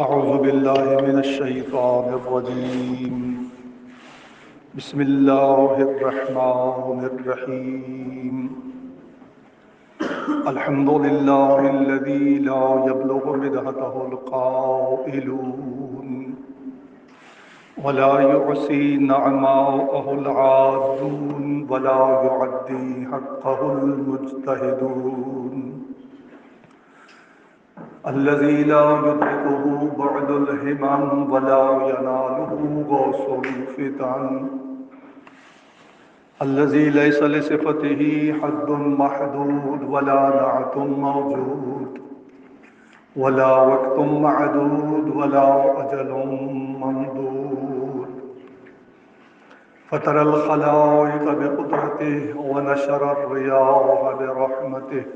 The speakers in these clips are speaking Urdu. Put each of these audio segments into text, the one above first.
أعوذ بالله من الشيطان الرجيم. بسم الله الرحمن الرحيم. الحمد لله الذي لا يبلغ مدحته القائلون ولا يعصي نعماءه العادون ولا يعدي حقه المجتهدون. الذي لا يدركه بعد الهمم ولا يناله غوص الفتن. الذي ليس لصفته حد محدود ولا نعت موجود ولا وقت معدود ولا أجل ممدود. فطر الخلائق بقدرته ونشر الرياح برحمته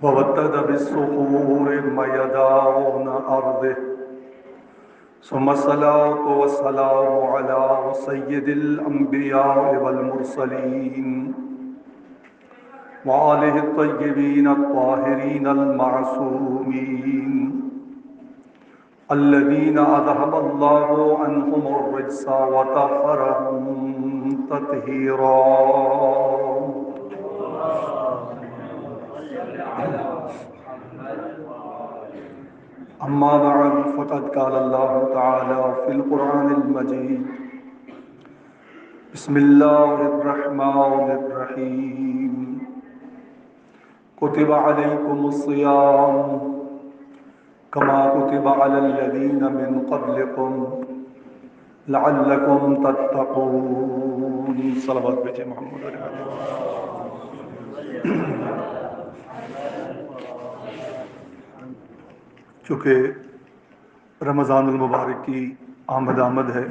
وودد بالصخور ميدان أرضه. ثم الصلاة والسلام على سيد الأنبياء والمرسلين وآله الطيبين الطاهرين المعصومين الذين أذهب الله عنهم الرجس وطهرهم تطهيرا. أما بعد فقد قال الله تعالى في القرآن المجيد بسم الله الرحمن الرحيم. كتب عليكم الصيام كما كتب على الذين من قبلكم لعلكم تتقون. صلوات بھیجے محمد علیہ وسلم. چونکہ رمضان المبارک کی آمد ہے،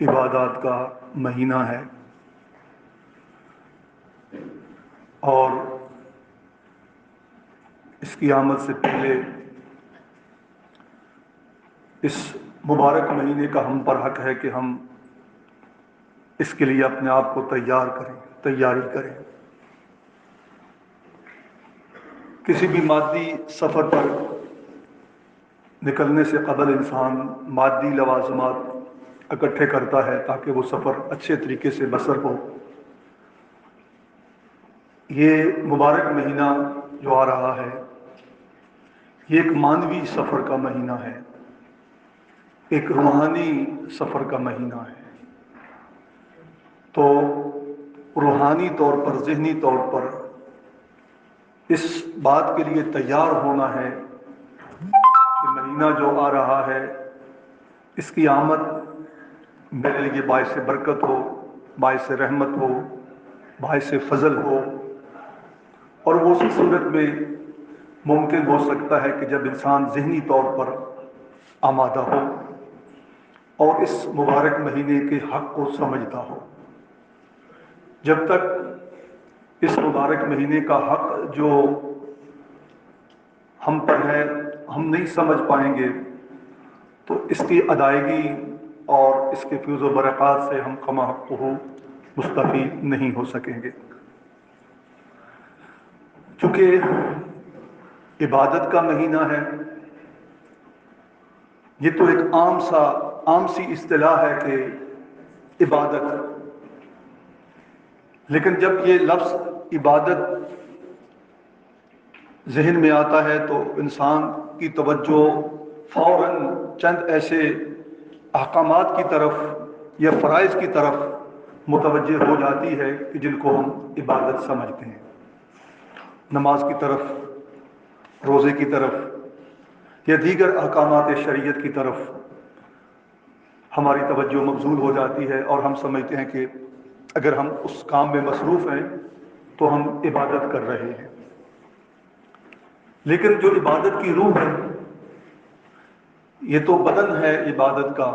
عبادات کا مہینہ ہے، اور اس کی آمد سے پہلے اس مبارک مہینے کا ہم پر حق ہے کہ ہم اس کے لیے اپنے آپ کو تیاری کریں. کسی بھی مادی سفر پر نکلنے سے قبل انسان مادی لوازمات اکٹھے کرتا ہے تاکہ وہ سفر اچھے طریقے سے بسر ہو. یہ مبارک مہینہ جو آ رہا ہے یہ ایک مانوی سفر کا مہینہ ہے، ایک روحانی سفر کا مہینہ ہے. تو روحانی طور پر، ذہنی طور پر اس بات کے لیے تیار ہونا ہے کہ مہینہ جو آ رہا ہے اس کی آمد میرے لیے باعث برکت ہو، باعث رحمت ہو، باعث فضل ہو. اور وہ اسی صورت میں ممکن ہو سکتا ہے کہ جب انسان ذہنی طور پر آمادہ ہو اور اس مبارک مہینے کے حق کو سمجھتا ہو. جب تک اس مبارک مہینے کا حق جو ہم پر ہے ہم نہیں سمجھ پائیں گے تو اس کی ادائیگی اور اس کے فیض و برکات سے ہم کما حق مستفید نہیں ہو سکیں گے. چونکہ عبادت کا مہینہ ہے، یہ تو ایک عام سی اصطلاح ہے کہ عبادت، لیکن جب یہ لفظ عبادت ذہن میں آتا ہے تو انسان کی توجہ فوراً چند ایسے احکامات کی طرف یا فرائض کی طرف متوجہ ہو جاتی ہے کہ جن کو ہم عبادت سمجھتے ہیں. نماز کی طرف، روزے کی طرف یا دیگر احکامات شریعت کی طرف ہماری توجہ مبذول ہو جاتی ہے اور ہم سمجھتے ہیں کہ اگر ہم اس کام میں مصروف ہیں تو ہم عبادت کر رہے ہیں. لیکن جو عبادت کی روح ہے یہ تو بدن ہے عبادت کا،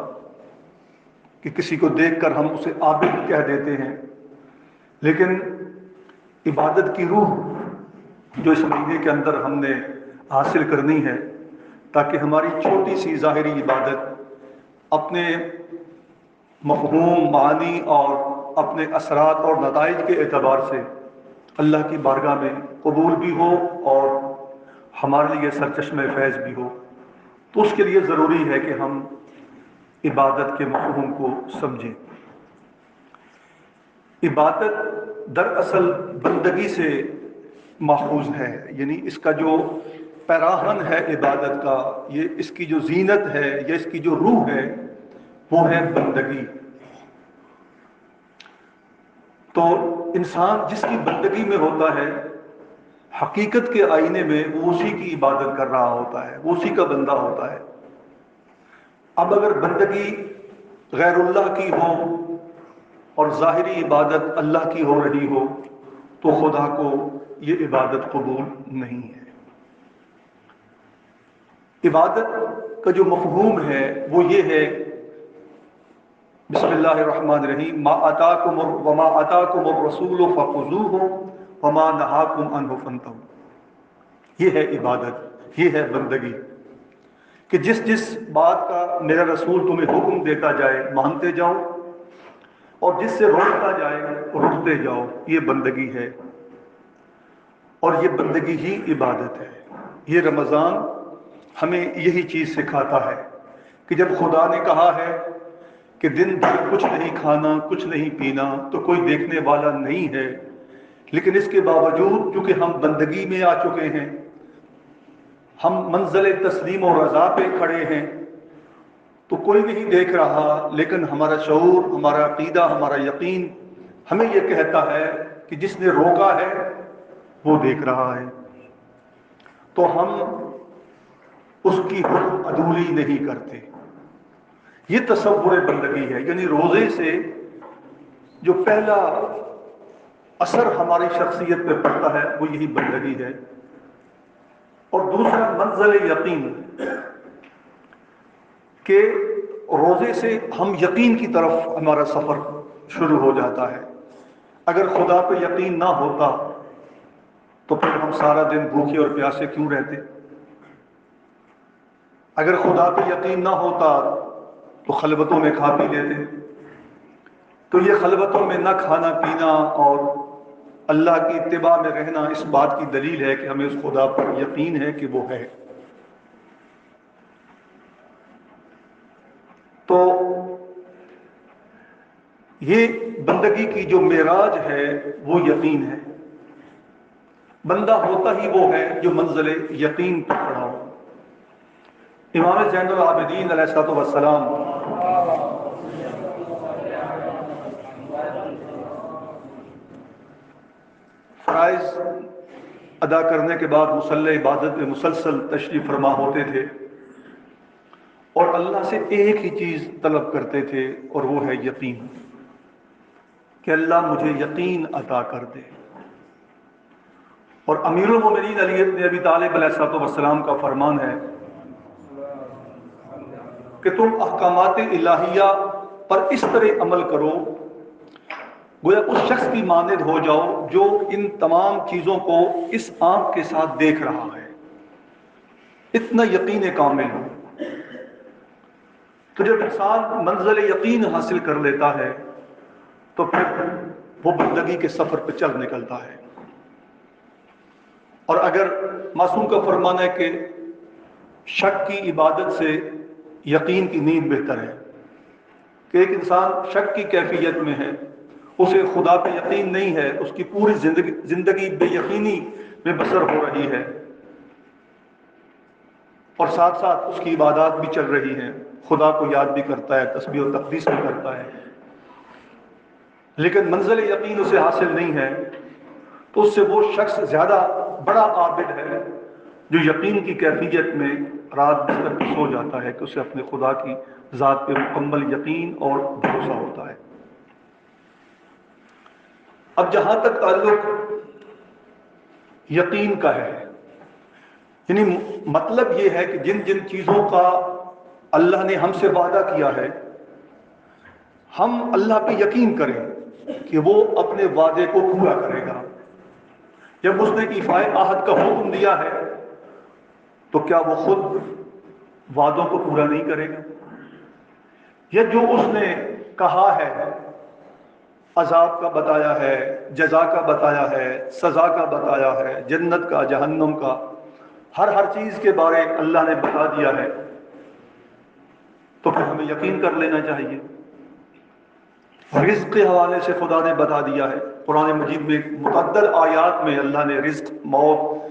کہ کسی کو دیکھ کر ہم اسے عابد کہہ دیتے ہیں، لیکن عبادت کی روح جو اس مہینے کے اندر ہم نے حاصل کرنی ہے تاکہ ہماری چھوٹی سی ظاہری عبادت اپنے مفہوم، معانی اور اپنے اثرات اور نتائج کے اعتبار سے اللہ کی بارگاہ میں قبول بھی ہو اور ہمارے لیے سرچشمہ فیض بھی ہو، تو اس کے لیے ضروری ہے کہ ہم عبادت کے مفہوم کو سمجھیں۔ عبادت دراصل بندگی سے ماخوذ ہے، یعنی اس کا جو پیراہن ہے عبادت کا، یہ اس کی جو زینت ہے یا اس کی جو روح ہے وہ ہے بندگی۔ تو انسان جس کی بندگی میں ہوتا ہے، حقیقت کے آئینے میں وہ اسی کی عبادت کر رہا ہوتا ہے، وہ اسی کا بندہ ہوتا ہے۔ اب اگر بندگی غیر اللہ کی ہو اور ظاہری عبادت اللہ کی ہو رہی ہو تو خدا کو یہ عبادت قبول نہیں ہے۔ عبادت کا جو مفہوم ہے وہ یہ ہے، بسم اللہ الرحمن الرحیم، ما آتاکم الرسول فخذوہ وما نہاکم عنہ فانتہوا۔ یہ ہے عبادت، یہ ہے بندگی، کہ جس جس بات کا میرا رسول تمہیں حکم دیتا جائے مانتے جاؤ، اور جس سے روکتا جائے رکتے جاؤ، یہ بندگی ہے، اور یہ بندگی ہی عبادت ہے۔ یہ رمضان ہمیں یہی چیز سکھاتا ہے کہ جب خدا نے کہا ہے کہ دن بھر کچھ نہیں کھانا، کچھ نہیں پینا، تو کوئی دیکھنے والا نہیں ہے، لیکن اس کے باوجود کیونکہ ہم بندگی میں آ چکے ہیں، ہم منزل تسلیم و رضا پہ کھڑے ہیں، تو کوئی نہیں دیکھ رہا، لیکن ہمارا شعور، ہمارا عقیدہ، ہمارا یقین ہمیں یہ کہتا ہے کہ جس نے روکا ہے وہ دیکھ رہا ہے، تو ہم اس کی حکم عدولی نہیں کرتے۔ یہ تصور بندگی ہے، یعنی روزے سے جو پہلا اثر ہماری شخصیت پہ پڑتا ہے وہ یہی بندگی ہے۔ اور دوسرا منزل یقین، کہ روزے سے ہم یقین کی طرف ہمارا سفر شروع ہو جاتا ہے۔ اگر خدا پہ یقین نہ ہوتا تو پھر ہم سارا دن بھوکے اور پیاسے کیوں رہتے؟ اگر خدا پہ یقین نہ ہوتا تو خلوتوں میں کھا پی لیتے۔ تو یہ خلوتوں میں نہ کھانا پینا اور اللہ کی اتباع میں رہنا اس بات کی دلیل ہے کہ ہمیں اس خدا پر یقین ہے کہ وہ ہے۔ تو یہ بندگی کی جو معراج ہے وہ یقین ہے۔ بندہ ہوتا ہی وہ ہے جو منزل یقین پر کھڑا ہو۔ امام زین العابدین علیہ الصلوۃ والسلام فرائض ادا کرنے کے بعد مصلی عبادت میں مسلسل تشریف فرما ہوتے تھے، اور اللہ سے ایک ہی چیز طلب کرتے تھے، اور وہ ہے یقین، کہ اللہ مجھے یقین عطا کر دے۔ اور امیر المومنین علی بن ابی طالب علیہ الصلوۃ والسلام کا فرمان ہے کہ تم احکامات الہیہ پر اس طرح عمل کرو گویا اس شخص کی مانند ہو جاؤ جو ان تمام چیزوں کو اس آنکھ کے ساتھ دیکھ رہا ہے، اتنا یقین کامل ہو۔ تو جب انسان منزل یقین حاصل کر لیتا ہے تو پھر وہ بندگی کے سفر پہ چل نکلتا ہے۔ اور اگر معصوم کا فرمان ہے کہ شک کی عبادت سے یقین کی نیند بہتر ہے، کہ ایک انسان شک کی کیفیت میں ہے، اسے خدا پہ یقین نہیں ہے، اس کی پوری زندگی بے یقینی میں بسر ہو رہی ہے، اور ساتھ ساتھ اس کی عبادات بھی چل رہی ہیں، خدا کو یاد بھی کرتا ہے، تسبیح و تقدیس بھی کرتا ہے، لیکن منزل یقین اسے حاصل نہیں ہے، تو اس سے وہ شخص زیادہ بڑا عابد ہے جو یقین کی کیفیت میں رات بستر پہ سو جاتا ہے، کہ اسے اپنے خدا کی ذات پہ مکمل یقین اور بھروسہ ہوتا ہے۔ اب جہاں تک تعلق یقین کا ہے، یعنی مطلب یہ ہے کہ جن جن چیزوں کا اللہ نے ہم سے وعدہ کیا ہے، ہم اللہ پہ یقین کریں کہ وہ اپنے وعدے کو پورا کرے گا۔ جب اس نے ایفائے عہد کا حکم دیا ہے تو کیا وہ خود وعدوں کو پورا نہیں کرے گا؟ یا جو اس نے کہا ہے، عذاب کا بتایا ہے، جزا کا بتایا ہے، سزا کا بتایا ہے، جنت کا، جہنم کا، ہر چیز کے بارے اللہ نے بتا دیا ہے، تو پھر ہمیں یقین کر لینا چاہیے۔ رزق کے حوالے سے خدا نے بتا دیا ہے قرآن مجید میں، متعدد آیات میں اللہ نے رزق، موت،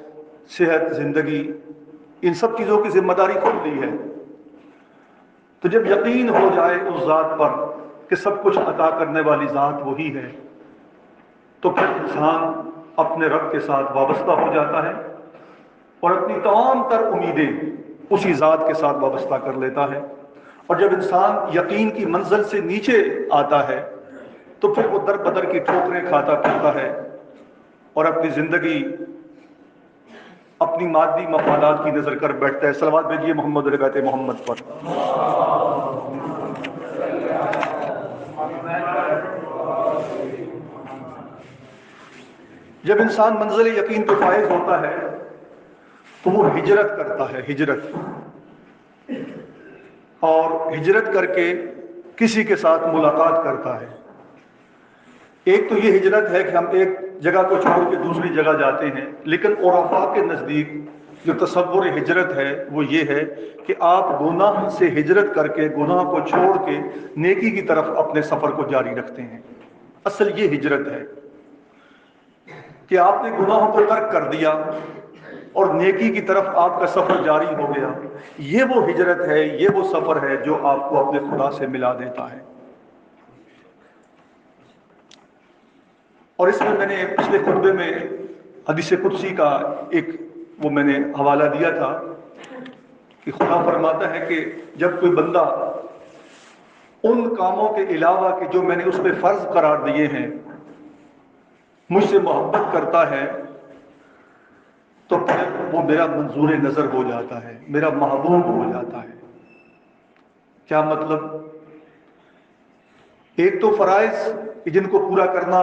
صحت، زندگی، ان سب چیزوں کی ذمہ داری خود لی ہے۔ تو جب یقین ہو جائے اس ذات پر کہ سب کچھ عطا کرنے والی ذات وہی ہے، تو پھر انسان اپنے رب کے ساتھ وابستہ ہو جاتا ہے اور اپنی تمام تر امیدیں اسی ذات کے ساتھ وابستہ کر لیتا ہے۔ اور جب انسان یقین کی منزل سے نیچے آتا ہے تو پھر وہ در بدر کی ٹھوکریں کھاتا پھرتا ہے اور اپنی زندگی اپنی مادی مفادات کی نظر کر بیٹھتا ہے۔ صلوات بھیجیے محمد علی بیت محمد پر۔ جب انسان منزل یقین پہ فائز ہوتا ہے تو وہ ہجرت کرتا ہے، ہجرت، اور ہجرت کر کے کسی کے ساتھ ملاقات کرتا ہے۔ ایک تو یہ ہجرت ہے کہ ہم ایک جگہ کو چھوڑ کے دوسری جگہ جاتے ہیں، لیکن عرفاء کے نزدیک جو تصور ہجرت ہے وہ یہ ہے کہ آپ گناہ سے ہجرت کر کے، گناہ کو چھوڑ کے نیکی کی طرف اپنے سفر کو جاری رکھتے ہیں۔ اصل یہ ہجرت ہے کہ آپ نے گناہوں کو ترک کر دیا اور نیکی کی طرف آپ کا سفر جاری ہو گیا۔ یہ وہ ہجرت ہے، یہ وہ سفر ہے جو آپ کو اپنے خدا سے ملا دیتا ہے۔ اور اس میں نے پچھلے خطبے میں حدیث قدسی کا ایک وہ میں نے حوالہ دیا تھا کہ خدا فرماتا ہے کہ جب کوئی بندہ ان کاموں کے علاوہ کہ جو میں نے اس پہ فرض قرار دیے ہیں مجھ سے محبت کرتا ہے تو پھر وہ میرا منظور نظر ہو جاتا ہے، میرا محبوب ہو جاتا ہے۔ کیا مطلب؟ ایک تو فرائض کہ جن کو پورا کرنا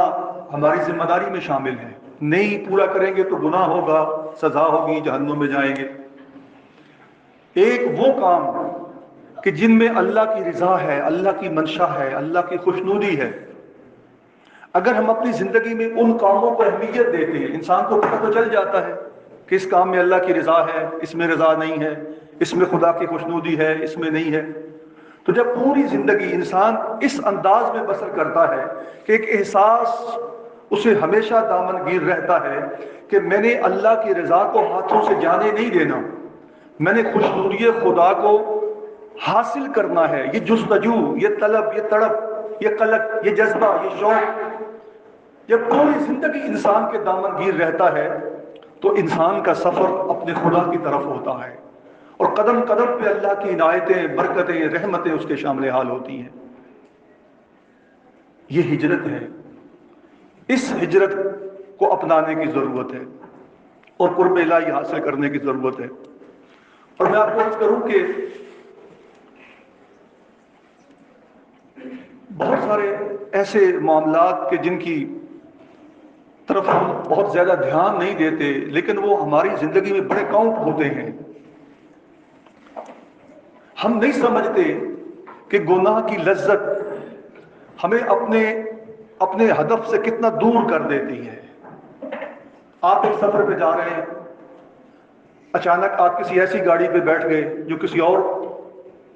ہماری ذمہ داری میں شامل ہے، نہیں پورا کریں گے تو گناہ ہوگا، سزا ہوگی، جہنم میں جائیں گے۔ ایک وہ کام کہ جن میں اللہ کی رضا ہے، اللہ کی منشا ہے، اللہ کی خوشنودی ہے۔ اگر ہم اپنی زندگی میں ان کاموں کو اہمیت دیتے ہیں، انسان کو پتہ تو چل جاتا ہے کہ اس کام میں اللہ کی رضا ہے، اس میں رضا نہیں ہے، اس میں خدا کی خوشنودی ہے، اس میں نہیں ہے۔ تو جب پوری زندگی انسان اس انداز میں بسر کرتا ہے کہ ایک احساس اسے ہمیشہ دامن گیر رہتا ہے کہ میں نے اللہ کی رضا کو ہاتھوں سے جانے نہیں دینا، میں نے خوشنودی خدا کو حاصل کرنا ہے۔ یہ جستجو، یہ طلب، یہ تڑپ، یہ قلق، یہ جذبہ، یہ شوق جب پوری زندگی انسان کے دامن گیر رہتا ہے تو انسان کا سفر اپنے خدا کی طرف ہوتا ہے، اور قدم قدم پہ اللہ کی عنایتیں، برکتیں، رحمتیں اس کے شامل حال ہوتی ہیں۔ یہ ہجرت ہے۔ اس ہجرت کو اپنانے کی ضرورت ہے اور قرب الہی حاصل کرنے کی ضرورت ہے۔ اور میں آپ کو عرض کروں کہ بہت سارے ایسے معاملات کہ جن کی طرف ہم بہت زیادہ دھیان نہیں دیتے لیکن وہ ہماری زندگی میں بڑے کاؤنٹ ہوتے ہیں۔ ہم نہیں سمجھتے کہ گناہ کی لذت ہمیں اپنے ہدف سے کتنا دور کر دیتی ہے۔ آپ ایک سفر پہ جا رہے ہیں، اچانک آپ کسی ایسی گاڑی پہ بیٹھ گئے جو کسی اور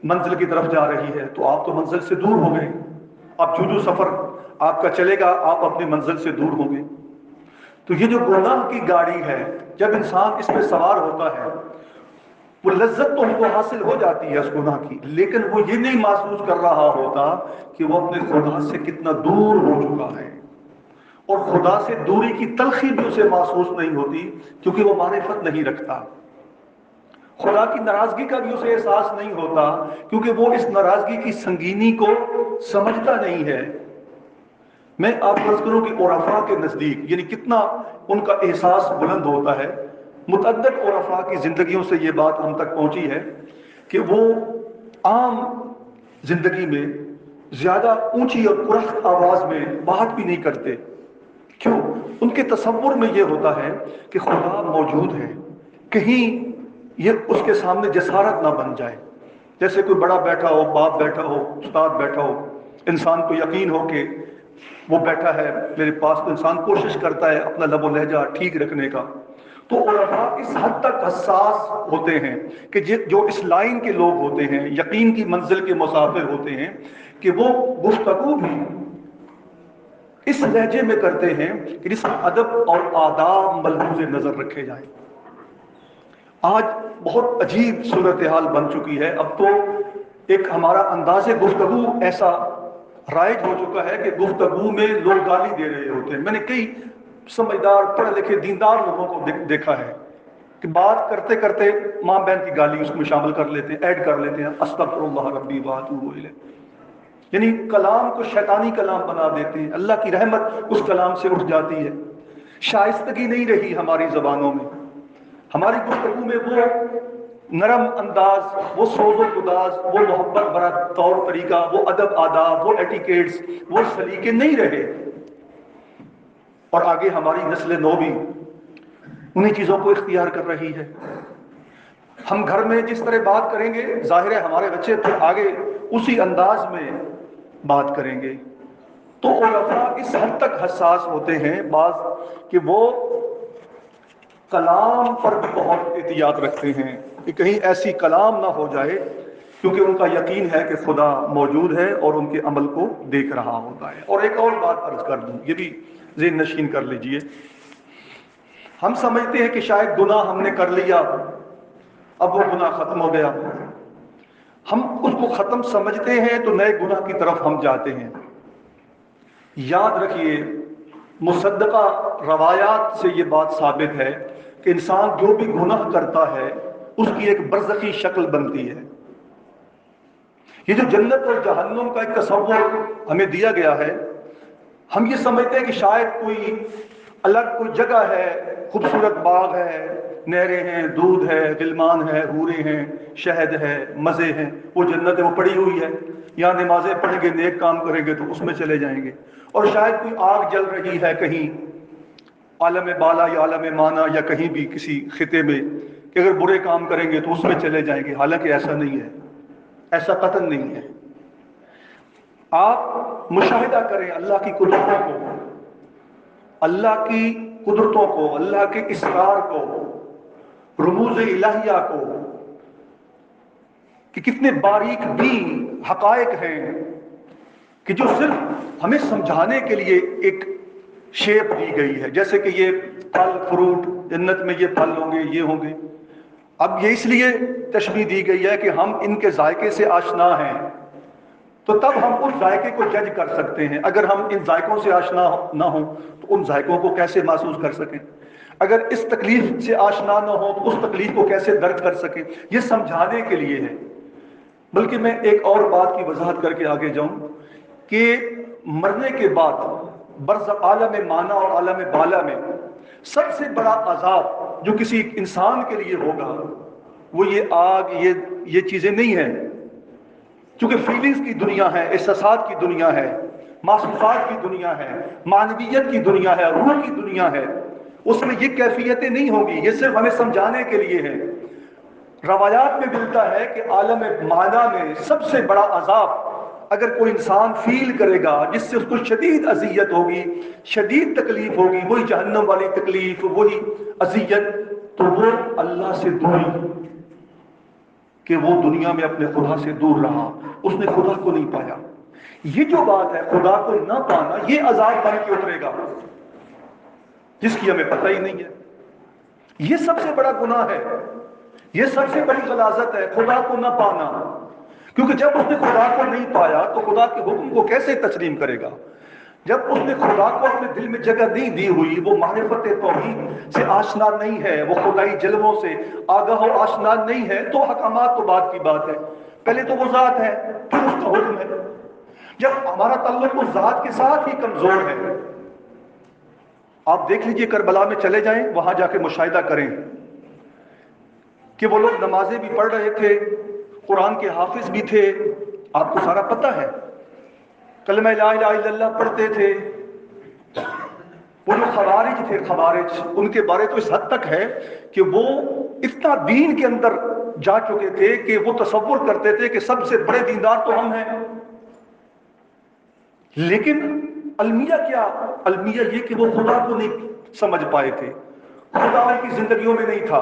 منزل کی طرف جا رہی ہے، تو آپ تو منزل سے دور ہو گئے۔ اب جو سفر آپ کا چلے گا آپ اپنی منزل سے دور ہوں گے۔ تو یہ جو گناہ کی گاڑی ہے، جب انسان اس پہ سوار ہوتا ہے وہ لذت تو ان کو حاصل ہو جاتی ہے اس گناہ کی، لیکن وہ یہ نہیں محسوس کر رہا ہوتا کہ وہ اپنے خدا سے کتنا دور ہو چکا ہے، اور خدا سے دوری کی تلخی بھی اسے محسوس نہیں ہوتی کیونکہ وہ معرفت نہیں رکھتا۔ خدا کی ناراضگی کا بھی اسے احساس نہیں ہوتا کیونکہ وہ اس ناراضگی کی سنگینی کو سمجھتا نہیں ہے۔ میں آپ کو عرض کروں کہ عرفاء کے نزدیک یعنی کتنا ان کا احساس بلند ہوتا ہے۔ متعدد عرفاء کی زندگیوں سے یہ بات ہم تک پہنچی ہے کہ وہ عام زندگی میں زیادہ اونچی اور پرخت آواز میں بات بھی نہیں کرتے۔ کیوں؟ ان کے تصور میں یہ ہوتا ہے کہ خدا موجود ہے، کہیں یہ اس کے سامنے جسارت نہ بن جائے۔ جیسے کوئی بڑا بیٹھا ہو، باپ بیٹھا ہو، استاد بیٹھا ہو، انسان کو یقین ہو کہ وہ بیٹھا ہے میرے پاس، تو انسان کوشش کرتا ہے اپنا لب و لہجہ ٹھیک رکھنے کا۔ تو علماء اس حد تک حساس ہوتے ہیں کہ جو اس لائن کے لوگ ہوتے ہیں، یقین کی منزل کے مسافر ہوتے ہیں، کہ وہ گفتگو بھی اس لہجے میں کرتے ہیں کہ جس میں ادب اور آداب ملحوظ نظر رکھے جائیں۔ آج بہت عجیب صورتحال بن چکی ہے، اب تو ایک ہمارا انداز گفتگو ایسا رائج ہو چکا ہے کہ گفتگو میں لوگ گالی دے رہے ہوتے ہیں۔ میں نے کئی سمجھدار پڑھے لکھے دیندار لوگوں کو دیکھا ہے کہ بات کرتے کرتے ماں بہن کی گالی اس میں شامل کر لیتے ہیں، ایڈ کر لیتے ہیں، استغفر اللہ ربی واتوب الیہ، یعنی کلام کو شیطانی کلام بنا دیتے ہیں۔ اللہ کی رحمت اس کلام سے اٹھ جاتی ہے۔ شائستگی نہیں رہی ہماری زبانوں میں، ہماری گفتگو میں وہ نرم انداز، وہ سوز و گداز، وہ محبت بھرا طور طریقہ، وہ ادب آداب، وہ ایٹیکیٹس، وہ سلیقے نہیں رہے۔ اور آگے ہماری نسل نو بھی انہی چیزوں کو اختیار کر رہی ہے۔ ہم گھر میں جس طرح بات کریں گے، ظاہر ہے ہمارے بچے پھر آگے اسی انداز میں بات کریں گے۔ تو علماء اس حد تک حساس ہوتے ہیں بعض کہ وہ کلام پر بھی بہت احتیاط رکھتے ہیں کہ کہیں ایسی کلام نہ ہو جائے، کیونکہ ان کا یقین ہے کہ خدا موجود ہے اور ان کے عمل کو دیکھ رہا ہوتا ہے۔ اور ایک اور بات عرض کر دوں، یہ بھی ذہن نشین کر لیجئے، ہم سمجھتے ہیں کہ شاید گناہ ہم نے کر لیا، اب وہ گناہ ختم ہو گیا، ہم اس کو ختم سمجھتے ہیں تو نئے گناہ کی طرف ہم جاتے ہیں۔ یاد رکھیے، مصدقہ روایات سے یہ بات ثابت ہے کہ انسان جو بھی گناہ کرتا ہے اس کی ایک برزخی شکل بنتی ہے۔ یہ جو جنت اور جہنم کا ایک تصور ہمیں دیا گیا ہے، ہم یہ سمجھتے ہیں کہ شاید کوئی الگ کوئی جگہ ہے، خوبصورت باغ ہے، نہریں ہیں، دودھ ہے، غلمان ہے، حوریں ہیں، شہد ہے، مزے ہیں، وہ جنت ہے، وہ پڑی ہوئی ہے، یہاں نمازیں پڑھیں گے، نیک کام کریں گے تو اس میں چلے جائیں گے۔ اور شاید کوئی آگ جل رہی ہے کہیں عالم بالا یا عالم مانا یا کہیں بھی کسی خطے میں کہ اگر برے کام کریں گے تو اس میں چلے جائیں گے، حالانکہ ایسا نہیں ہے، ایسا قطعاً نہیں ہے۔ آپ مشاہدہ کریں اللہ کی قدرتوں کو، اللہ کی قدرتوں کو، اللہ کے اسرار کو، رموز الہیہ کو، کہ کتنے باریک بین حقائق ہیں کہ جو صرف ہمیں سمجھانے کے لیے ایک شیپ دی گئی ہے، جیسے کہ یہ پھل فروٹ جنت میں یہ پھل ہوں گے، یہ ہوں گے۔ اب یہ اس لیے تشبیہ دی گئی ہے کہ ہم ان کے ذائقے سے آشنا ہیں، تو تب ہم اس ذائقے کو جج کر سکتے ہیں۔ اگر ہم ان ذائقوں سے آشنا نہ ہوں تو ان ذائقوں کو کیسے محسوس کر سکیں؟ اگر اس تکلیف سے آشنا نہ ہو تو اس تکلیف کو کیسے درک کر سکیں؟ یہ سمجھانے کے لیے ہے۔ بلکہ میں ایک اور بات کی وضاحت کر کے آگے جاؤں کہ مرنے کے بعد برزخ عالم مانا اور عالم بالا میں سب سے بڑا عذاب جو کسی انسان کے لیے ہوگا وہ یہ آگ، یہ چیزیں نہیں ہیں، چونکہ فیلنگز کی دنیا ہے، احساسات کی دنیا ہے، محسوسات کی دنیا ہے، معنویت کی دنیا ہے، روح کی دنیا ہے، اس میں یہ کیفیتیں نہیں ہوں گی۔ یہ صرف ہمیں سمجھانے کے لیے ہے۔ روایات میں ملتا ہے کہ عالم مانا میں سب سے بڑا عذاب اگر کوئی انسان فیل کرے گا جس سے اس کو شدید اذیت ہوگی، شدید تکلیف ہوگی، وہی جہنم والی تکلیف، وہی اذیت، تو وہ اللہ سے دوری، کہ وہ دنیا میں اپنے خدا سے دور رہا، اس نے خدا کو نہیں پایا۔ یہ جو بات ہے خدا کو نہ پانا، یہ عذاب بن کے اترے گا جس کی ہمیں پتہ ہی نہیں ہے۔ یہ سب سے بڑا گناہ ہے، یہ سب سے بڑی غلاظت ہے، خدا کو نہ پانا۔ کیونکہ جب اس نے خدا کو نہیں پایا تو خدا کے حکم کو کیسے تسلیم کرے گا؟ جب اس نے خدا کو اپنے دل میں جگہ نہیں دی ہوئی، وہ معرفت توحید سے آشنا نہیں ہے، وہ خدائی جلووں سے آگاہ و آشنا نہیں ہے، تو حکامات تو بعد کی بات ہے، پہلے تو وہ ذات ہے، پھر اس کا حکم ہے۔ جب ہمارا تعلق اس ذات کے ساتھ ہی کمزور ہے، آپ دیکھ لیجئے کربلا میں چلے جائیں، وہاں جا کے مشاہدہ کریں کہ وہ لوگ نمازیں بھی پڑھ رہے تھے، قرآن کے حافظ بھی تھے، آپ کو سارا پتہ ہے، کلمہ لا الہ الا اللہ پڑھتے تھے۔ وہ جو خوارج تھے، خوارج، ان کے بارے تو اس حد تک ہے کہ وہ اتنا دین کے اندر جا چکے تھے کہ وہ تصور کرتے تھے کہ سب سے بڑے دیندار تو ہم ہیں۔ لیکن المیہ کیا؟ المیہ یہ کہ وہ خدا کو نہیں سمجھ پائے تھے، خدا ان کی زندگیوں میں نہیں تھا،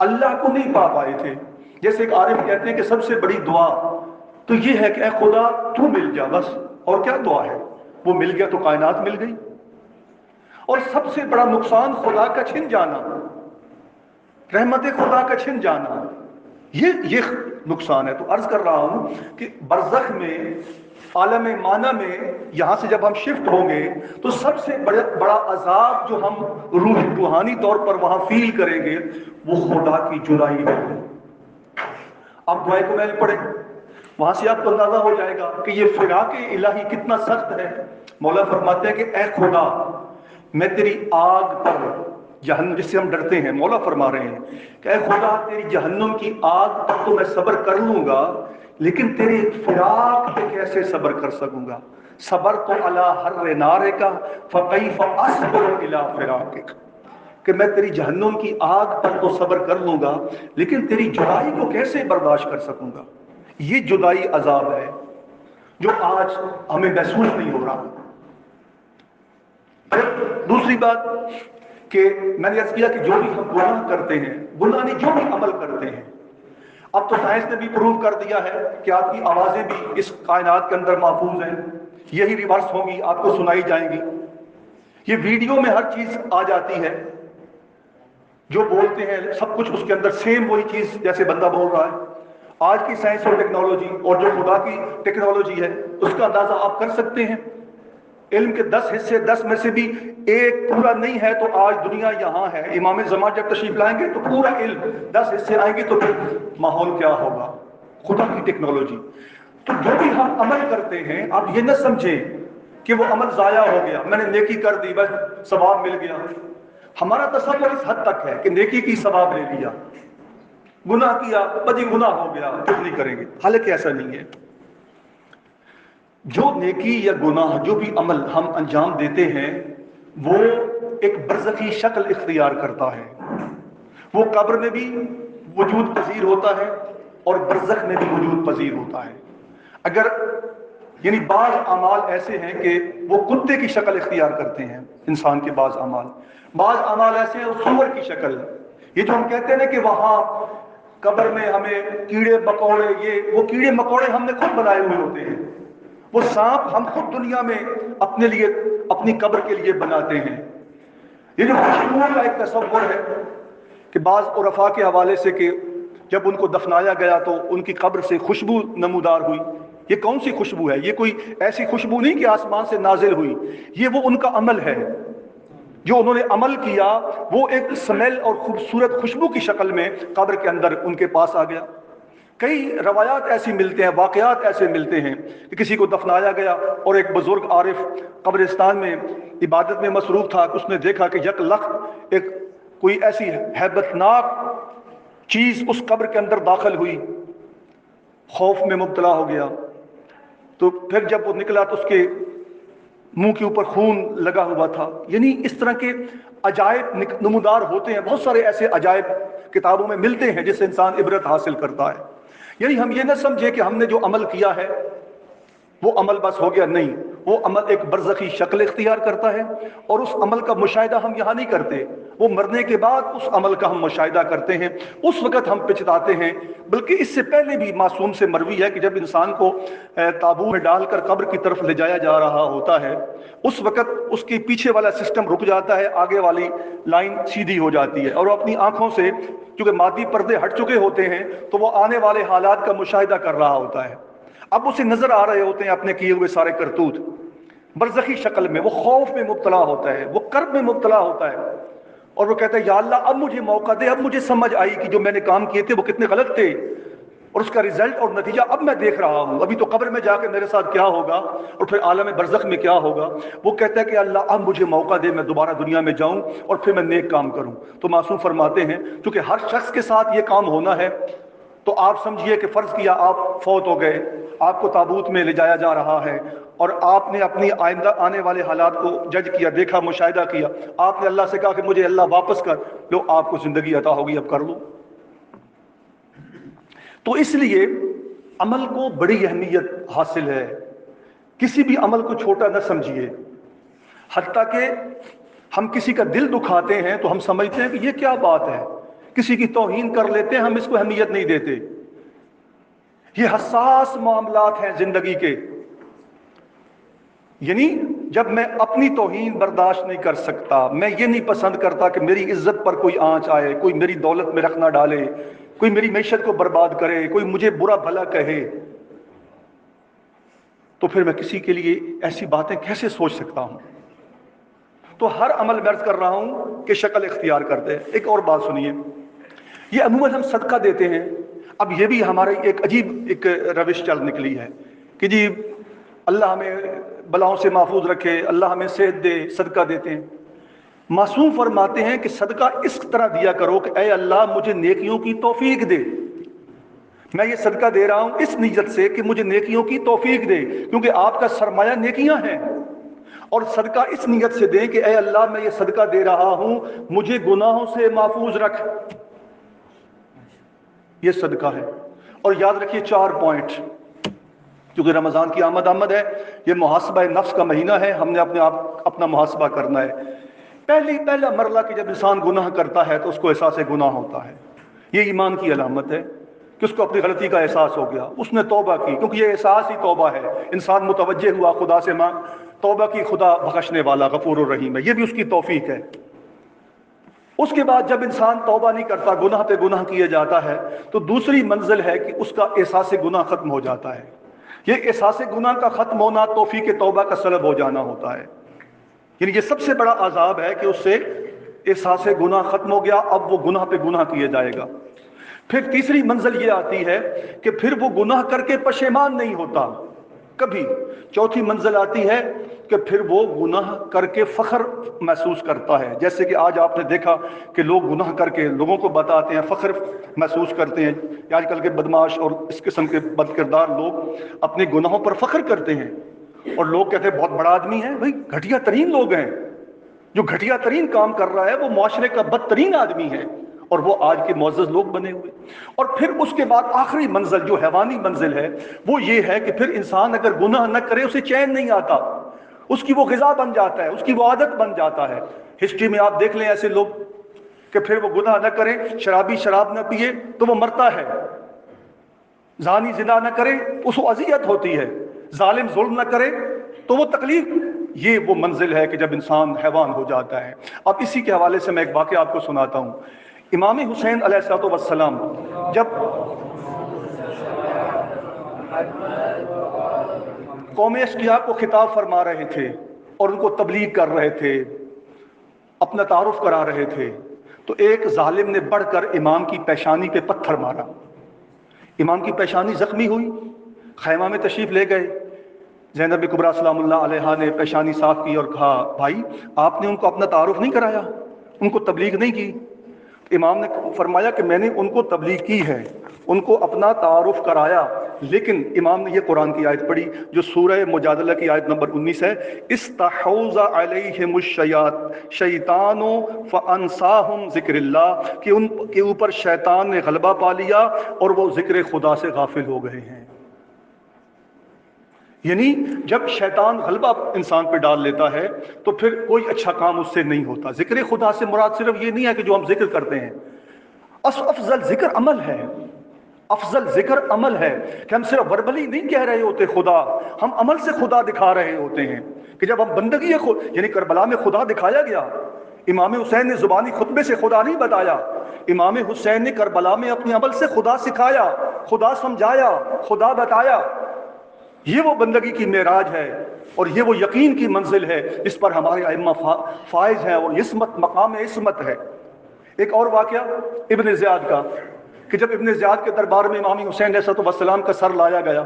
اللہ کو نہیں پا پائے تھے۔ جیسے ایک عارف کہتے ہیں کہ سب سے بڑی دعا تو یہ ہے کہ اے خدا تو مل جا، بس اور کیا دعا ہے؟ وہ مل گیا تو کائنات مل گئی۔ اور سب سے بڑا نقصان خدا کا چھن جانا، رحمت خدا کا چھن جانا، یہ نقصان ہے۔ تو عرض کر رہا ہوں کہ برزخ میں، عالم معنی میں یہاں سے جب ہم شفٹ ہوں گے تو سب سے بڑا عذاب جو ہم روحانی طور پر وہاں فیل کریں گے وہ خدا کی جدائی ہوگی۔ آپ دعائے کو محل پڑھیں، وہاں سے آپ کو اندازہ ہو جائے گا کہ یہ فراق الہی کتنا سخت ہے۔ مولا فرماتے ہیں کہ اے خدا میں تیری آگ پر، جہنم جس سے ہم ڈرتے ہیں، مولا فرما رہے ہیں کہ اے خدا تیری جہنم کی آگ پر تو میں صبر کر لوں گا، لیکن تیرے فراق پہ کیسے صبر کر سکوں گا؟ صبر تو علی حر نارے کا فکیف اصبر الی فراقک، کہ میں تیری جہنم کی آگ پر تو صبر کر لوں گا لیکن تیری جدائی کو کیسے برداشت کر سکوں گا؟ یہ جدائی عذاب ہے جو آج ہمیں محسوس نہیں ہو رہا۔ پھر دوسری بات کہ میں نے عرض کیا کہ جو بھی ہم گناہ کرتے ہیں، گناہ نہیں جو بھی عمل کرتے ہیں، اب تو سائنس نے بھی پروو کر دیا ہے کہ آپ کی آوازیں بھی اس کائنات کے اندر محفوظ ہیں، یہی ریورس ہوں گی، آپ کو سنائی جائیں گی، یہ ویڈیو میں ہر چیز آ جاتی ہے، جو بولتے ہیں سب کچھ اس کے اندر سیم وہی چیز جیسے بندہ بول رہا ہے۔ آج کی سائنس اور ٹیکنالوجی اور جو خدا کی ٹیکنالوجی ہے اس کا اندازہ آپ کر سکتے ہیں۔ علم کے 10 حصے 10 میں سے بھی ایک پورا نہیں ہے تو آج دنیا یہاں ہے۔ امام زمان جب تشریف لائیں گے تو پورا علم 10 حصے آئیں گے تو پھر ماحول کیا ہوگا؟ خدا کی ٹیکنالوجی۔ تو جو بھی ہم عمل کرتے ہیں آپ یہ نہ سمجھیں کہ وہ عمل ضائع ہو گیا، میں نے نیکی کر دی بس ثواب مل گیا۔ ہمارا تصور اس حد تک ہے کہ نیکی کی ثواب لے لیا، گناہ کیا بدی گناہ ہو گیا کچھ نہیں کریں گے، حالانکہ ایسا نہیں ہے۔ جو نیکی یا گناہ جو بھی عمل ہم انجام دیتے ہیں وہ ایک برزخی شکل اختیار کرتا ہے، وہ قبر میں بھی وجود پذیر ہوتا ہے اور برزخ میں بھی وجود پذیر ہوتا ہے۔ اگر یعنی بعض اعمال ایسے ہیں کہ وہ کتے کی شکل اختیار کرتے ہیں، انسان کے بعض اعمال ایسے ہیں سور کی شکل۔ یہ جو ہم کہتے ہیں نا کہ وہاں قبر میں ہمیں کیڑے مکوڑے، وہ کیڑے مکوڑے ہم نے خود بنائے ہوئے ہوتے ہیں، وہ سانپ ہم خود دنیا میں اپنے لیے اپنی قبر کے لیے بناتے ہیں۔ یہ جو خوشبو کا ایک تصور ہے کہ بعض عرفاء کے حوالے سے کہ جب ان کو دفنایا گیا تو ان کی قبر سے خوشبو نمودار ہوئی، یہ کون سی خوشبو ہے؟ یہ کوئی ایسی خوشبو نہیں کہ آسمان سے نازل ہوئی، یہ وہ ان کا عمل ہے، جو انہوں نے عمل کیا وہ ایک سمیل اور خوبصورت خوشبو کی شکل میں قبر کے اندر ان کے پاس آ گیا۔ کئی روایات ایسی ملتے ہیں، واقعات ایسے ملتے ہیں کہ کسی کو دفنایا گیا اور ایک بزرگ عارف قبرستان میں عبادت میں مصروف تھا، اس نے دیکھا کہ یک لخت ایک کوئی ایسی ہیبت ناک چیز اس قبر کے اندر داخل ہوئی، خوف میں مبتلا ہو گیا۔ تو پھر جب وہ نکلا تو اس کے منہ کے اوپر خون لگا ہوا تھا۔ یعنی اس طرح کے عجائب نمودار ہوتے ہیں، بہت سارے ایسے عجائب کتابوں میں ملتے ہیں جس سے انسان عبرت حاصل کرتا ہے۔ یعنی ہم یہ نہ سمجھے کہ ہم نے جو عمل کیا ہے وہ عمل بس ہو گیا، نہیں، وہ عمل ایک برزخی شکل اختیار کرتا ہے اور اس عمل کا مشاہدہ ہم یہاں نہیں کرتے، وہ مرنے کے بعد اس عمل کا ہم مشاہدہ کرتے ہیں، اس وقت ہم پچتاتے ہیں۔ بلکہ اس سے پہلے بھی معصوم سے مروی ہے کہ جب انسان کو تابوت میں ڈال کر قبر کی طرف لے جایا جا رہا ہوتا ہے اس وقت اس کے پیچھے والا سسٹم رک جاتا ہے، آگے والی لائن سیدھی ہو جاتی ہے اور وہ اپنی آنکھوں سے چونکہ مادی پردے ہٹ چکے ہوتے ہیں تو وہ آنے والے حالات کا مشاہدہ کر رہا ہوتا ہے۔ اب اسے نظر آ رہے ہوتے ہیں اپنے کیے ہوئے سارے کرتوت، برزخی شکل میں وہ خوف میں مبتلا ہوتا ہے، وہ کرب میں مبتلا ہوتا ہے اور وہ کہتا ہے یا اللہ اب مجھے موقع دے، اب مجھے سمجھ آئی کہ جو میں نے کام کیے تھے وہ کتنے غلط تھے اور اس کا رزلٹ اور نتیجہ اب میں دیکھ رہا ہوں، ابھی تو قبر میں جا کے میرے ساتھ کیا ہوگا اور پھر عالم برزخ میں کیا ہوگا۔ وہ کہتا ہے کہ اللہ اب مجھے موقع دے، میں دوبارہ دنیا میں جاؤں اور پھر میں نیک کام کروں۔ تو معصوم فرماتے ہیں چونکہ ہر شخص کے ساتھ یہ کام ہونا ہے تو آپ سمجھیے کہ فرض کیا آپ فوت ہو گئے، آپ کو تابوت میں لے جایا جا رہا ہے اور آپ نے اپنی آئندہ آنے والے حالات کو جج کیا، دیکھا، مشاہدہ کیا، آپ نے اللہ سے کہا کہ مجھے اللہ واپس کر لو، آپ کو زندگی عطا ہوگی، اب کر لو۔ تو اس لیے عمل کو بڑی اہمیت حاصل ہے، کسی بھی عمل کو چھوٹا نہ سمجھیے، حتیٰ کہ ہم کسی کا دل دکھاتے ہیں تو ہم سمجھتے ہیں کہ یہ کیا بات ہے، کسی کی توہین کر لیتے ہیں، ہم اس کو اہمیت نہیں دیتے۔ یہ حساس معاملات ہیں زندگی کے، یعنی جب میں اپنی توہین برداشت نہیں کر سکتا، میں یہ نہیں پسند کرتا کہ میری عزت پر کوئی آنچ آئے، کوئی میری دولت میں رخ نہ ڈالے، کوئی میری معیشت کو برباد کرے، کوئی مجھے برا بھلا کہے، تو پھر میں کسی کے لیے ایسی باتیں کیسے سوچ سکتا ہوں؟ تو ہر عمل میں عرض کر رہا ہوں کہ شکل اختیار کرتے ہیں۔ ایک اور بات سنیے، یہ عموماً ہم صدقہ دیتے ہیں، اب یہ بھی ہماری ایک عجیب ایک روش چل نکلی ہے کہ جی اللہ ہمیں بلاؤں سے محفوظ رکھے، اللہ ہمیں صحت دے، صدقہ دیتے ہیں۔ معصوم فرماتے ہیں کہ صدقہ اس طرح دیا کرو کہ اے اللہ مجھے نیکیوں کی توفیق دے، میں یہ صدقہ دے رہا ہوں اس نیت سے کہ مجھے نیکیوں کی توفیق دے، کیونکہ آپ کا سرمایہ نیکیاں ہیں، اور صدقہ اس نیت سے دیں کہ اے اللہ میں یہ صدقہ دے رہا ہوں، مجھے گناہوں سے محفوظ رکھ، یہ صدقہ ہے۔ اور یاد رکھیے 4 پوائنٹ، کیونکہ رمضان کی آمد ہے، یہ محاسبہ نفس کا مہینہ ہے، ہم نے اپنا محاسبہ کرنا ہے۔ پہلا مرحلہ کہ جب انسان گناہ کرتا ہے تو اس کو احساس گناہ ہوتا ہے، یہ ایمان کی علامت ہے کہ اس کو اپنی غلطی کا احساس ہو گیا، اس نے توبہ کی، کیونکہ یہ احساس ہی توبہ ہے، انسان متوجہ ہوا خدا سے، ماں توبہ کی، خدا بخشنے والا غفور الرحیم ہے، یہ بھی اس کی توفیق ہے۔ اس کے بعد جب انسان توبہ نہیں کرتا، گناہ پہ گناہ کیے جاتا ہے، تو دوسری منزل ہے کہ اس کا احساس گناہ ختم ہو جاتا ہے۔ یہ احساس گناہ کا ختم ہونا توفیق توبہ کا سبب ہو جانا ہوتا ہے، یعنی یہ سب سے بڑا عذاب ہے کہ اس سے احساس گناہ ختم ہو گیا، اب وہ گناہ پہ گناہ کیے جائے گا۔ پھر تیسری منزل یہ آتی ہے کہ پھر وہ گناہ کر کے پشیمان نہیں ہوتا کبھی۔ چوتھی منزل آتی ہے کہ پھر وہ گناہ کر کے فخر محسوس کرتا ہے، جیسے کہ آج آپ نے دیکھا کہ لوگ گناہ کر کے لوگوں کو بتاتے ہیں، فخر محسوس کرتے ہیں۔ آج کل کے بدماش اور اس قسم کے بد کردار لوگ اپنے گناہوں پر فخر کرتے ہیں، اور لوگ کہتے ہیں بہت بڑا آدمی ہے۔ بھائی گھٹیا ترین لوگ ہیں، جو گھٹیا ترین کام کر رہا ہے وہ معاشرے کا بدترین آدمی ہے، اور وہ آج کے معزز لوگ بنے ہوئے۔ اور پھر اس کے بعد آخری منزل جو حیوانی منزل ہے وہ یہ ہے کہ پھر انسان اگر گناہ نہ کرے اسے چین نہیں آتا، اس کی وہ غذا بن جاتا ہے، اس کی وہ عادت بن جاتا ہے۔ ہسٹری میں آپ دیکھ لیں ایسے لوگ کہ پھر وہ گناہ نہ کرے، شرابی شراب نہ پیے تو وہ مرتا ہے، زانی زنا نہ کرے اس کو اذیت ہوتی ہے، ظالم ظلم نہ کرے تو وہ تکلیف۔ یہ وہ منزل ہے کہ جب انسان حیوان ہو جاتا ہے۔ اب اسی کے حوالے سے میں ایک واقعہ آپ کو سناتا ہوں۔ امام حسین علیہ الصلوۃ والسلام جب قوم اشقیاء کو خطاب فرما رہے تھے اور ان کو تبلیغ کر رہے تھے، اپنا تعارف کرا رہے تھے، تو ایک ظالم نے بڑھ کر امام کی پیشانی پہ پتھر مارا، امام کی پیشانی زخمی ہوئی، خیمہ میں تشریف لے گئے، زینب کبریٰ سلام اللہ علیہا نے پیشانی صاف کی اور کہا بھائی آپ نے ان کو اپنا تعارف نہیں کرایا، ان کو تبلیغ نہیں کی۔ امام نے فرمایا کہ میں نے ان کو تبلیغ کی ہے، ان کو اپنا تعارف کرایا، لیکن امام نے یہ قرآن کی آیت پڑھی جو سورہ مجادلہ کی آیت نمبر 19 ہے، استحوذ علیہم الشیطان فانساہم ذکر اللہ، کہ ان کے اوپر شیطان نے غلبہ پا لیا اور وہ ذکر خدا سے غافل ہو گئے ہیں۔ یعنی جب شیطان غلبہ انسان پہ ڈال لیتا ہے تو پھر کوئی اچھا کام اس سے نہیں ہوتا۔ ذکر خدا سے مراد صرف یہ نہیں ہے کہ جو ہم ذکر کرتے ہیں، افضل ذکر عمل ہے، افضل ذکر عمل ہے کہ ہم صرف وربلی نہیں کہہ رہے ہوتے خدا، ہم عمل سے خدا دکھا رہے ہوتے ہیں کہ جب ہم بندگی یعنی کربلا میں خدا دکھایا گیا، امام حسین نے زبانی خطبے سے خدا نہیں بتایا، امام حسین نے کربلا میں اپنے عمل سے خدا سکھایا، خدا سمجھایا، خدا بتایا۔ یہ وہ بندگی کی معراج ہے اور یہ وہ یقین کی منزل ہے جس پر ہمارے ائمہ فائز ہیں، اور عصمت مقام عصمت ہے۔ ایک اور واقعہ ابن زیاد کا کہ جب ابن زیاد کے دربار میں امام حسین علیہ السلام کا سر لایا گیا،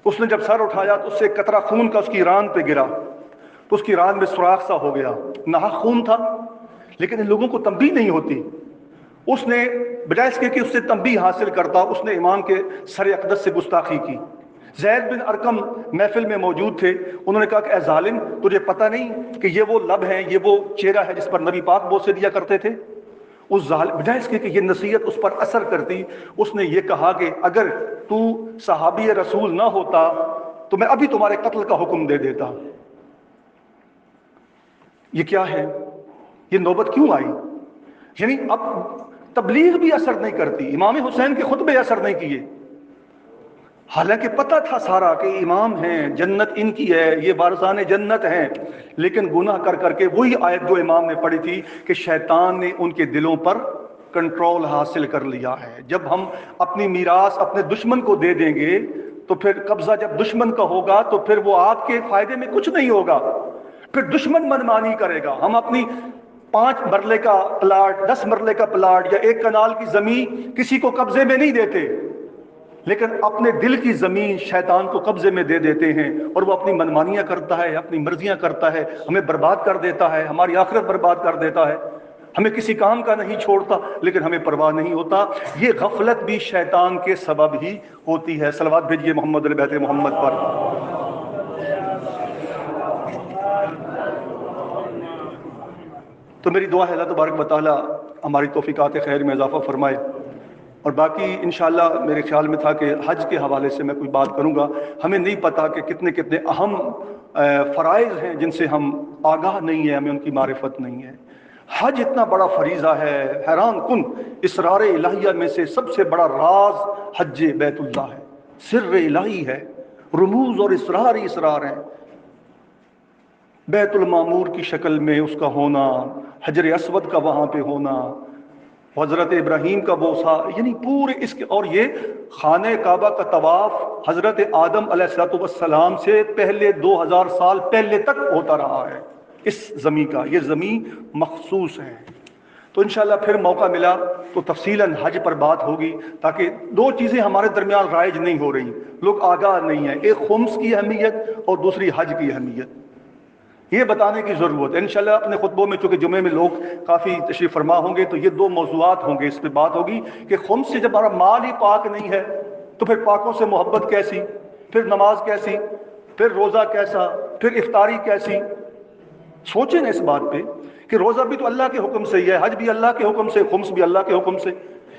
اس نے جب سر اٹھایا تو اس سے قطرہ خون کا اس کی ران پہ گرا، تو اس کی ران میں سوراخ سا ہو گیا، ناحق خون تھا، لیکن ان لوگوں کو تنبیہ نہیں ہوتی۔ اس نے بجائے اس کے کہ اس سے تنبیہ حاصل کرتا، اس نے امام کے سر اقدس سے گستاخی کی۔ زید بن ارقم محفل میں موجود تھے، انہوں نے کہا کہ اے ظالم تجھے پتہ نہیں کہ یہ وہ لب ہیں، یہ وہ چہرہ ہے جس پر نبی پاک بوسے دیا کرتے تھے؟ اس ظالم بجائے اس کے کہ یہ نصیحت اس پر اثر کرتی، اس نے یہ کہا کہ اگر تو صحابی رسول نہ ہوتا تو میں ابھی تمہارے قتل کا حکم دے دیتا۔ یہ کیا ہے؟ یہ نوبت کیوں آئی؟ یعنی اب تبلیغ بھی اثر نہیں کرتی، امام حسین کے خطبے اثر نہیں کیے، حالانکہ پتہ تھا سارا کہ امام ہیں، جنت ان کی ہے، یہ وارثان جنت ہیں، لیکن گناہ کر کر کے وہی آیت جو امام نے پڑھی تھی کہ شیطان نے ان کے دلوں پر کنٹرول حاصل کر لیا ہے۔ جب ہم اپنی میراث اپنے دشمن کو دے دیں گے تو پھر قبضہ جب دشمن کا ہوگا تو پھر وہ آپ کے فائدے میں کچھ نہیں ہوگا، پھر دشمن منمانی کرے گا۔ ہم اپنی 5 مرلے کا پلاٹ، 10 مرلے کا پلاٹ یا 1 کنال کی زمین کسی کو قبضے میں نہیں دیتے، لیکن اپنے دل کی زمین شیطان کو قبضے میں دے دیتے ہیں، اور وہ اپنی منمانیاں کرتا ہے، اپنی مرضیاں کرتا ہے، ہمیں برباد کر دیتا ہے، ہماری آخرت برباد کر دیتا ہے، ہمیں کسی کام کا نہیں چھوڑتا، لیکن ہمیں پرواہ نہیں ہوتا۔ یہ غفلت بھی شیطان کے سبب ہی ہوتی ہے۔ صلوات بھیجیے محمد علی بیت محمد پر۔ تو میری دعا ہے اللہ تبارک و تعالی ہماری توفیقات خیر میں اضافہ فرمائے، اور باقی انشاءاللہ میرے خیال میں تھا کہ حج کے حوالے سے میں کوئی بات کروں گا۔ ہمیں نہیں پتہ کہ کتنے کتنے اہم فرائض ہیں جن سے ہم آگاہ نہیں ہیں، ہمیں ان کی معرفت نہیں ہے۔ حج اتنا بڑا فریضہ ہے، حیران کن اسرار الہیہ میں سے سب سے بڑا راز حج بیت اللہ ہے، سر الہی ہے، رموز اور اسرار ہی اسرار ہیں۔ بیت المعمور کی شکل میں اس کا ہونا، حجر اسود کا وہاں پہ ہونا، حضرت ابراہیم کا بوسہ، یعنی پورے اس کے، اور یہ خانہ کعبہ کا طواف حضرت آدم علیہ السلام سے پہلے 2000 سال پہلے تک ہوتا رہا ہے اس زمین کا، یہ زمین مخصوص ہے۔ تو انشاءاللہ پھر موقع ملا تو تفصیلاً حج پر بات ہوگی، تاکہ 2 چیزیں ہمارے درمیان رائج نہیں ہو رہی، لوگ آگاہ نہیں ہیں، ایک خمس کی اہمیت اور دوسری حج کی اہمیت، یہ بتانے کی ضرورت ہے۔ انشاءاللہ اپنے خطبوں میں، چونکہ جمعے میں لوگ کافی تشریف فرما ہوں گے، تو یہ 2 موضوعات ہوں گے، اس پہ بات ہوگی کہ خمس سے جب ہمارا مال ہی پاک نہیں ہے تو پھر پاکوں سے محبت کیسی، پھر نماز کیسی، پھر روزہ کیسا، پھر افطاری کیسی۔ سوچیں نا اس بات پہ کہ روزہ بھی تو اللہ کے حکم سے ہی ہے، حج بھی اللہ کے حکم سے، خمس بھی اللہ کے حکم سے۔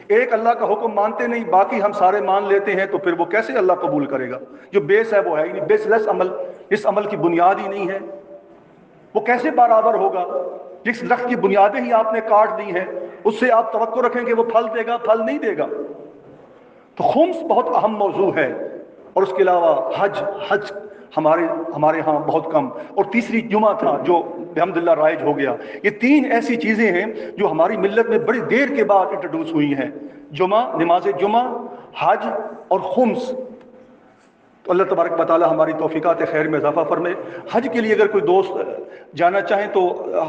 ایک اللہ کا حکم مانتے نہیں، باقی ہم سارے مان لیتے ہیں، تو پھر وہ کیسے اللہ قبول کرے گا؟ جو بیس ہے وہ ہے ہی نہیں، بیس لیس عمل، اس عمل کی بنیاد ہی نہیں ہے، وہ کیسے برابر ہوگا؟ جس درخت کی بنیادیں ہی آپ نے کاٹ دی ہیں، اس سے آپ توقع رکھیں کہ وہ پھل دے گا؟ پھل نہیں دے گا۔ تو خمس بہت اہم موضوع ہے، اور اس کے علاوہ حج ہمارے ہاں بہت کم، اور تیسری جمعہ تھا جو الحمدللہ رائج ہو گیا۔ یہ 3 ایسی چیزیں ہیں جو ہماری ملت میں بڑی دیر کے بعد انٹروڈیوس ہوئی ہیں، جمعہ، نماز جمعہ، حج اور خمس۔ تو اللہ تبارک و تعالی ہماری توفیقات خیر میں اضافہ فرمائے۔ حج کے لیے اگر کوئی دوست جانا چاہیں تو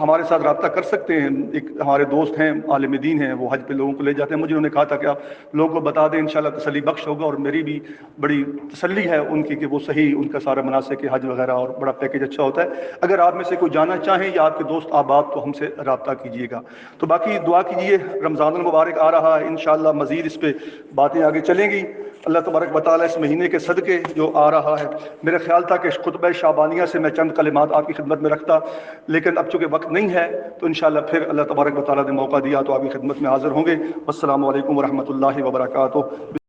ہمارے ساتھ رابطہ کر سکتے ہیں۔ ایک ہمارے دوست ہیں، عالم دین ہیں، وہ حج پہ لوگوں کو لے جاتے ہیں۔ مجھے انہوں نے کہا تھا کہ آپ لوگوں کو بتا دیں، انشاءاللہ تسلی بخش ہوگا، اور میری بھی بڑی تسلی ہے ان کی کہ وہ صحیح ان کا سارا مناسک حج وغیرہ اور بڑا پیکیج اچھا ہوتا ہے۔ اگر آپ میں سے کوئی جانا چاہیں یا آپ کے دوست احباب تو ہم سے رابطہ کیجیے گا۔ تو باقی دعا کیجیے، رمضان المبارک آ رہا ہے، انشاءاللہ مزید اس پہ باتیں آگے چلیں گی۔ اللہ تبارک و تعالیٰ اس مہینے کے صدقے جو آ رہا ہے، میرا خیال تھا کہ خطبہ شعبانیہ سے میں چند کلمات آپ کی خدمت میں رکھتا، لیکن اب چونکہ وقت نہیں ہے تو انشاءاللہ پھر اللہ تبارک و تعالیٰ نے موقع دیا تو آپ کی خدمت میں حاضر ہوں گے۔ والسلام علیکم ورحمۃ اللہ وبرکاتہ۔